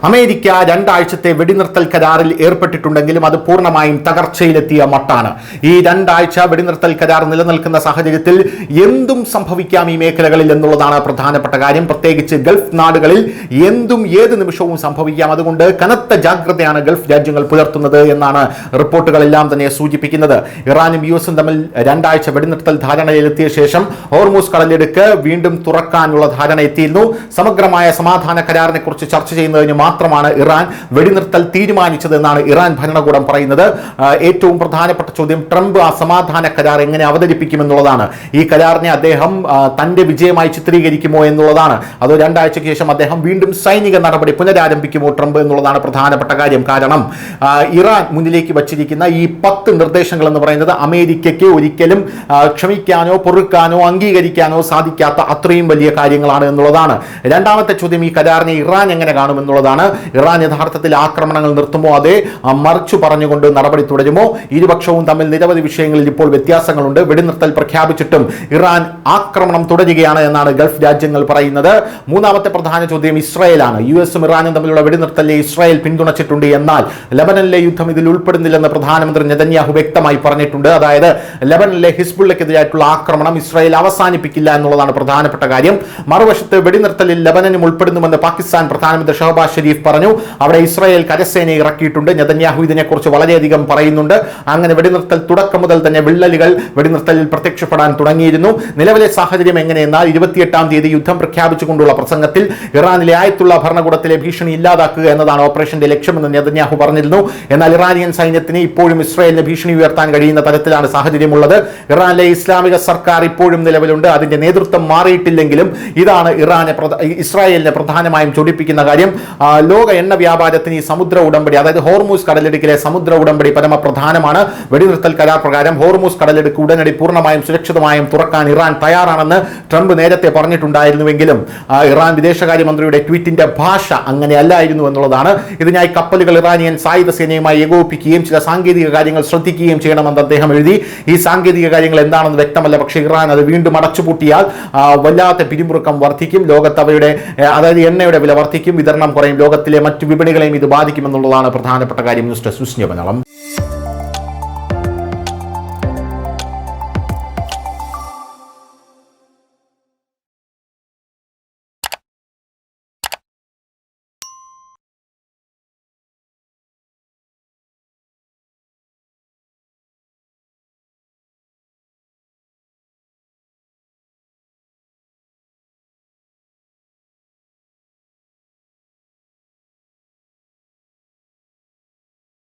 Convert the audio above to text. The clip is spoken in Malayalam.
അമേരിക്ക രണ്ടാഴ്ചത്തെ വെടിനിർത്തൽ കരാറിൽ ഏർപ്പെട്ടിട്ടുണ്ടെങ്കിലും അത് പൂർണ്ണമായും തകർച്ചയിലെത്തിയ മട്ടാണ്. ഈ രണ്ടാഴ്ച വെടിനിർത്തൽ കരാർ നിലനിൽക്കുന്ന സാഹചര്യത്തിൽ എന്തും സംഭവിക്കാം ഈ മേഖലകളിൽ എന്നുള്ളതാണ് പ്രധാനപ്പെട്ട കാര്യം. പ്രത്യേകിച്ച് ഗൾഫ് നാടുകളിൽ എന്തും ഏത് നിമിഷവും സംഭവിക്കാം. അതുകൊണ്ട് കനത്ത ജാഗ്രതയാണ് ഗൾഫ് രാജ്യങ്ങൾ പുലർത്തുന്നത് എന്നാണ് റിപ്പോർട്ടുകളെല്ലാം തന്നെ സൂചിപ്പിക്കുന്നത്. ഇറാനും യുഎസും തമ്മിൽ രണ്ടാഴ്ച വെടിനിർത്തൽ ധാരണയിലെത്തിയ ശേഷം ഹോർമൂസ് കടലിടുക്ക് വീണ്ടും തുറക്കാനുള്ള ധാരണ എത്തിയിരുന്നു. സമഗ്രമായ സമാധാന കരാറിനെ കുറിച്ച് ചർച്ച ചെയ്യുന്നതിന് മാത്രമാണ് ഇറാൻ വെടിനിർത്തൽ തീരുമാനിച്ചതെന്നാണ് ഇറാൻ ഭരണകൂടം പറയുന്നത്. ഏറ്റവും പ്രധാനപ്പെട്ട ചോദ്യം ട്രംപ് ആ സമാധാന കരാർ എങ്ങനെ അവതരിപ്പിക്കുമെന്നുള്ളതാണ്. ഈ കരാറിനെ അദ്ദേഹം തന്റെ വിജയമായി ചിത്രീകരിക്കുമോ എന്നുള്ളതാണ്. അതോ രണ്ടാഴ്ചയ്ക്ക് ശേഷം അദ്ദേഹം വീണ്ടും സൈനിക നടപടി പുനരാരംഭിക്കുമോ ട്രംപ് എന്നുള്ളതാണ് പ്രധാനപ്പെട്ട കാര്യം. കാരണം ഇറാൻ മുന്നിലേക്ക് വച്ചിരിക്കുന്ന ഈ 10 നിർദ്ദേശങ്ങൾ എന്ന് പറയുന്നത് അമേരിക്കയ്ക്ക് ഒരിക്കലും ക്ഷമിക്കാനോ പൊറുക്കാനോ അംഗീകരിക്കാനോ സാധിക്കാത്ത അത്രയും വലിയ കാര്യങ്ങളാണ് എന്നുള്ളതാണ്. രണ്ടാമത്തെ ചോദ്യം ഈ കരാറിനെ ഇറാൻ എങ്ങനെ കാണുമെന്നുള്ളതാണ്. ഇറാൻ യഥാർത്ഥത്തിൽ ആക്രമണങ്ങൾ നിർത്തുമോ അതേ മറിച്ചു പറഞ്ഞുകൊണ്ട് നടപടി തുടരുമോ? ഇരുപക്ഷവും തമ്മിൽ നിരവധി വിഷയങ്ങളിൽ ഇപ്പോൾ വ്യത്യാസങ്ങളുണ്ട്. വെടിനിർത്തൽ പ്രഖ്യാപിച്ചിട്ടും ഇറാൻ ആക്രമണം തുടരുകയാണ് എന്നാണ് ഗൾഫ് രാജ്യങ്ങൾ പറയുന്നത്. മൂന്നാമത്തെ പ്രധാന ചോദ്യം ഇസ്രായേലാണ്. യുഎസും ഇറാനും തമ്മിലുള്ള വെടിനിർത്തലിനെ ഇസ്രായേൽ പിന്തുണച്ചിട്ടുണ്ട്. എന്നാൽ ലബനനിലെ യുദ്ധം ഇതിൽ ഉൾപ്പെടുന്നില്ലെന്ന് പ്രധാനമന്ത്രി നെതന്യാഹു വ്യക്തമായി പറഞ്ഞിട്ടുണ്ട്. അതായത് ലബനനിലെ ഹിസ്ബുള്ളക്കെതിരായിട്ടുള്ള ആക്രമണം ഇസ്രായേൽ അവസാനിപ്പിക്കില്ല എന്നുള്ളതാണ് പ്രധാനപ്പെട്ട കാര്യം. മറുവശത്ത് വെടിനിർത്തലിൽ ലബനനും ഉൾപ്പെടുന്നുവെന്ന് പാകിസ്ഥാൻ പ്രധാനമന്ത്രി ഷഹബാസ് ഷരീഫ് പറഞ്ഞു. അവിടെ ഇസ്രായേൽ കരസേന ഇറക്കിയിട്ടുണ്ട്. നെതന്യാഹു ഇതിനെക്കുറിച്ച് വളരെയധികം പറയുന്നുണ്ട്. അങ്ങനെ വെടിനിർത്തൽ തുടക്കം മുതൽ തന്നെ വിള്ളലുകൾ വെടിനിർത്തലിൽ പ്രത്യക്ഷപ്പെടാൻ തുടങ്ങിയിരുന്നു. നിലവിലെ സാഹചര്യം എങ്ങനെയെന്നാൽ 28-ാം തീയതി യുദ്ധം പ്രഖ്യാപിച്ചുകൊണ്ടുള്ള പ്രസംഗത്തിൽ ഇറാനിലെ ആയത്തുള്ള ഭരണകൂടത്തിലെ ഭീഷണി ഇല്ലാതാക്കുക എന്നതാണ് ഓപ്പറേഷന്റെ ലക്ഷ്യമെന്ന് നെതന്യാഹു പറഞ്ഞിരുന്നു. എന്നാൽ ഇറാനിയൻ സൈന്യത്തിന് ഇപ്പോഴും ഇസ്രായേലിന് ഭീഷണി ഉയർത്താൻ കഴിയുന്ന തരത്തിലാണ് സാഹചര്യമുള്ളത്. ഇറാനിലെ ഇസ്ലാമിക സർക്കാർ ഇപ്പോഴും നിലവിലുണ്ട്. അതിന്റെ നേതൃത്വം മാറിയിട്ടില്ലെങ്കിലും ഇതാണ് ഇസ്രായേലിനെ പ്രധാനമായും ചൊടിപ്പിക്കുന്ന കാര്യം. ലോക എണ്ണ വ്യാപാരത്തിന് ഈ സമുദ്ര ഉടമ്പടി, അതായത് ഹോർമൂസ് കടലിടുക്കിലെ സമുദ്ര ഉടമ്പടി പരമപ്രധാനമാണ്. വെടിനിർത്തൽ കരാർ പ്രകാരം ഹോർമൂസ് കടലിടുക്ക് ഉടനടി പൂർണ്ണമായും സുരക്ഷിതമായും തുറക്കാൻ ഇറാൻ തയ്യാറാണെന്ന് ട്രംപ് നേരത്തെ പറഞ്ഞിട്ടുണ്ടായിരുന്നുവെങ്കിലും ഇറാൻ വിദേശകാര്യമന്ത്രിയുടെ ട്വീറ്റിന്റെ ഭാഷ അങ്ങനെയല്ലായിരുന്നു എന്നുള്ളതാണ്. ഇതിനായി കപ്പലുകൾ ഇറാനിയൻ സായുധ സേനയുമായി ഏകോപിപ്പിക്കുകയും ചില സാങ്കേതിക കാര്യങ്ങൾ ശ്രദ്ധിക്കുകയും ചെയ്യണമെന്ന് അദ്ദേഹം എഴുതി. ഈ സാങ്കേതിക കാര്യങ്ങൾ എന്താണെന്ന് വ്യക്തമല്ല. പക്ഷേ ഇറാൻ അത് വീണ്ടും അടച്ചുപൂട്ടിയാൽ വല്ലാത്ത പിരിമുറുക്കം വർദ്ധിക്കും. ലോകത്ത് അവയുടെ അതായത് എണ്ണയുടെ വില വർദ്ധിക്കും, വിതരണം കുറയും. ലോകത്തിലെ മറ്റു വിപണികളെയും ഇത് ബാധിക്കുമെന്നുള്ളതാണ് പ്രധാനപ്പെട്ട കാര്യം. News desk Malayalam.